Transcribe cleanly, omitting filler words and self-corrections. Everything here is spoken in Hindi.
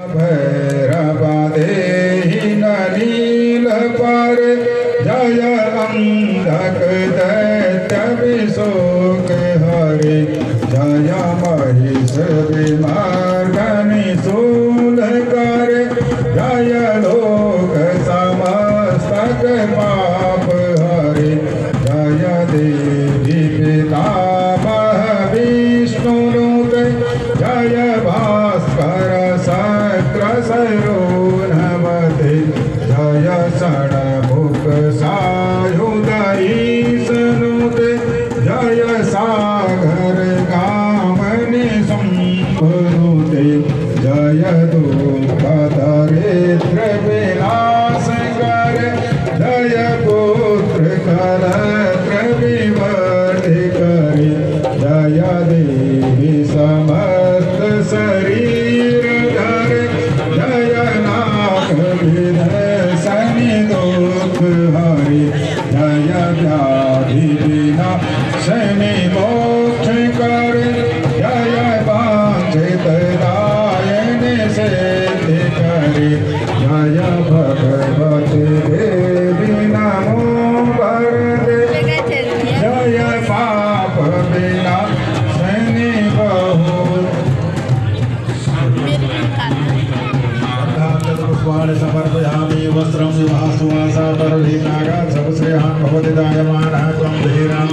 भैरवदेहि नीलपर जय अंधक दैत्य विशोक हरे जय महिष विमर्दनि शूलकर जय लोक समस्तक पाप हरे जय देवी पितामह विष्णुनुत जय भास्कर सरोनमते जय षण्मुख सायुधईशनुते जय सागर गामनि संभनुते जय दुःख दरिद्र विनाशकर जय पुत्र कलत्र विवर्धि करे जय देवी समस्त शरीर शनि दुख हरि जय व्याधि विनाशनि मोक्ष कर जय वांछित दायन सिद्धि करे जय भगवती देवी नमो वरदे जय पाप विनाशनि बहु पुष्पाणि समर्पयामि वस्त्रं सुवासा परलीनागा सर्वश्रेयान् भवति दायमानः त्वं धीरान्